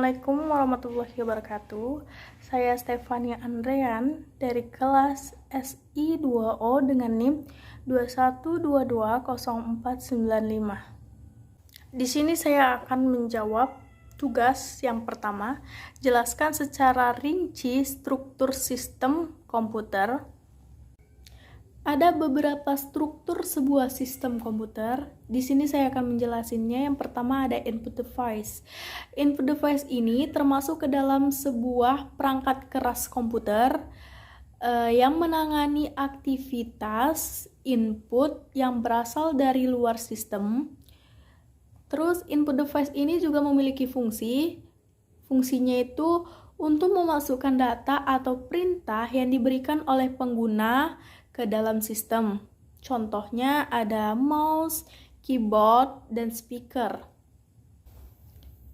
Assalamualaikum warahmatullahi wabarakatuh. Saya Stefania Andrean dari kelas SI2O dengan NIM 21220495. Di sini saya akan menjawab tugas yang pertama, jelaskan secara rinci struktur sistem komputer. Ada beberapa struktur sebuah sistem komputer. Di sini saya akan menjelasinnya. Yang pertama ada input device. Input device ini termasuk ke dalam sebuah perangkat keras komputer yang menangani aktivitas input yang berasal dari luar sistem. Terus input device ini juga memiliki fungsi. Fungsinya itu untuk memasukkan data atau perintah yang diberikan oleh pengguna ke dalam sistem. Contohnya ada mouse, keyboard, dan speaker.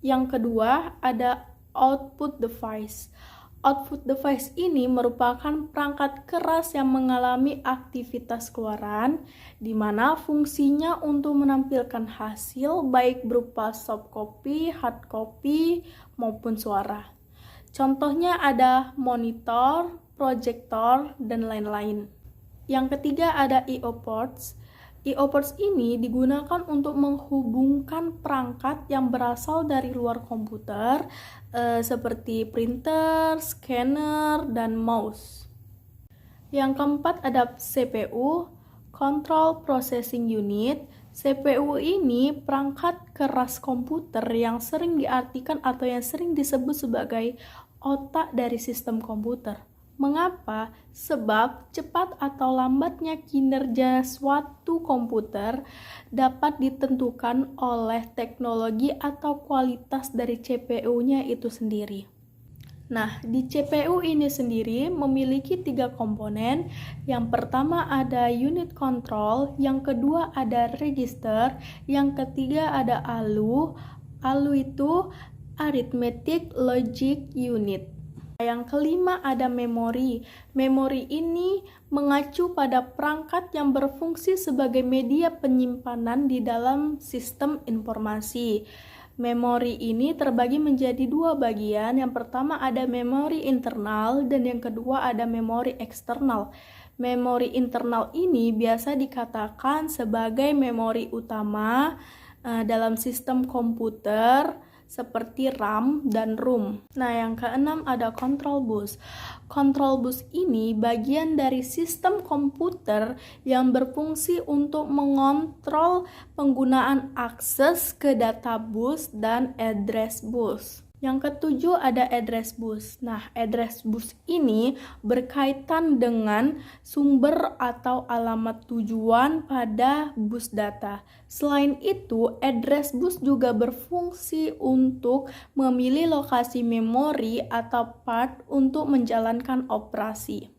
Yang kedua ada output device. Output device ini merupakan perangkat keras yang mengalami aktivitas keluaran, di mana fungsinya untuk menampilkan hasil baik berupa soft copy, hard copy, maupun suara. Contohnya ada monitor, proyektor, dan lain-lain. Yang ketiga ada I/O ports. I/O ports ini digunakan untuk menghubungkan perangkat yang berasal dari luar komputer seperti printer, scanner, dan mouse. Yang keempat ada CPU, Control Processing Unit. CPU ini perangkat keras komputer yang sering diartikan atau yang sering disebut sebagai otak dari sistem komputer. Mengapa? Sebab cepat atau lambatnya kinerja suatu komputer dapat ditentukan oleh teknologi atau kualitas dari CPU-nya itu sendiri. Nah, di CPU ini sendiri memiliki 3 komponen. Yang pertama ada unit control, yang kedua ada register, yang ketiga ada ALU. ALU itu arithmetic logic unit. Yang kelima ada memori. Memori ini mengacu pada perangkat yang berfungsi sebagai media penyimpanan di dalam sistem informasi. Memori ini terbagi menjadi 2 bagian. Yang pertama ada memori internal dan yang kedua ada memori eksternal. Memori internal ini biasa dikatakan sebagai memori utama dalam sistem komputer seperti RAM dan ROM. Nah, yang keenam ada control bus. Control bus ini bagian dari sistem komputer yang berfungsi untuk mengontrol penggunaan akses ke data bus dan address bus. Yang ketujuh ada address bus. Nah, address bus ini berkaitan dengan sumber atau alamat tujuan pada bus data. Selain itu, address bus juga berfungsi untuk memilih lokasi memori atau part untuk menjalankan operasi.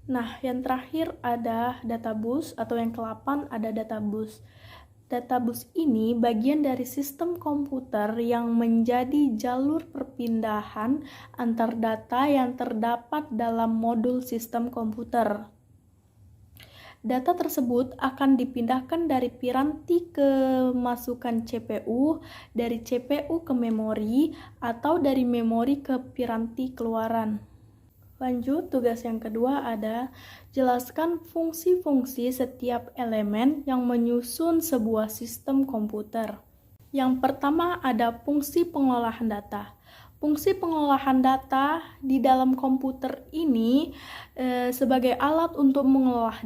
Nah, yang terakhir ada data bus atau yang ke-8 ada data bus. Data bus ini bagian dari sistem komputer yang menjadi jalur perpindahan antar data yang terdapat dalam modul sistem komputer. Data tersebut akan dipindahkan dari piranti ke masukan CPU, dari CPU ke memori, atau dari memori ke piranti keluaran. Lanjut, tugas yang kedua ada jelaskan fungsi-fungsi setiap elemen yang menyusun sebuah sistem komputer. Yang pertama ada fungsi pengolahan data. Fungsi pengolahan data di dalam komputer ini sebagai alat untuk mengolah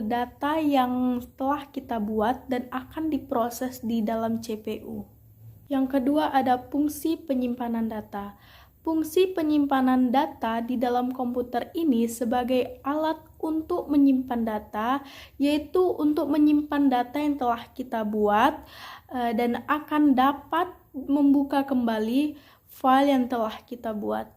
data yang telah kita buat dan akan diproses di dalam CPU. Yang kedua ada fungsi penyimpanan data. Fungsi penyimpanan data di dalam komputer ini sebagai alat untuk menyimpan data, yaitu untuk menyimpan data yang telah kita buat dan akan dapat membuka kembali file yang telah kita buat.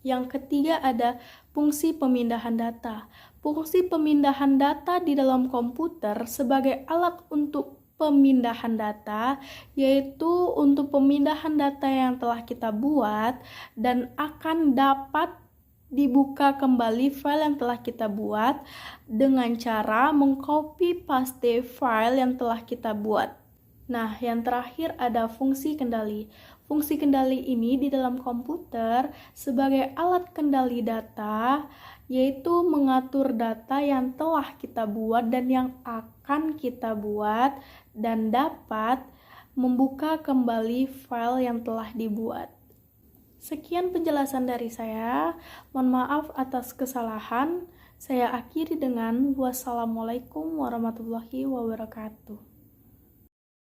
Yang ketiga ada fungsi pemindahan data. Fungsi pemindahan data di dalam komputer sebagai alat untuk pemindahan data, yaitu untuk pemindahan data yang telah kita buat dan akan dapat dibuka kembali file yang telah kita buat dengan cara mengcopy paste file yang telah kita buat. Nah, yang terakhir ada fungsi kendali. Fungsi kendali ini di dalam komputer sebagai alat kendali data, yaitu mengatur data yang telah kita buat dan yang akan kita buat, dan dapat membuka kembali file yang telah dibuat. Sekian penjelasan dari saya. Mohon maaf atas kesalahan. Saya akhiri dengan wassalamualaikum warahmatullahi wabarakatuh.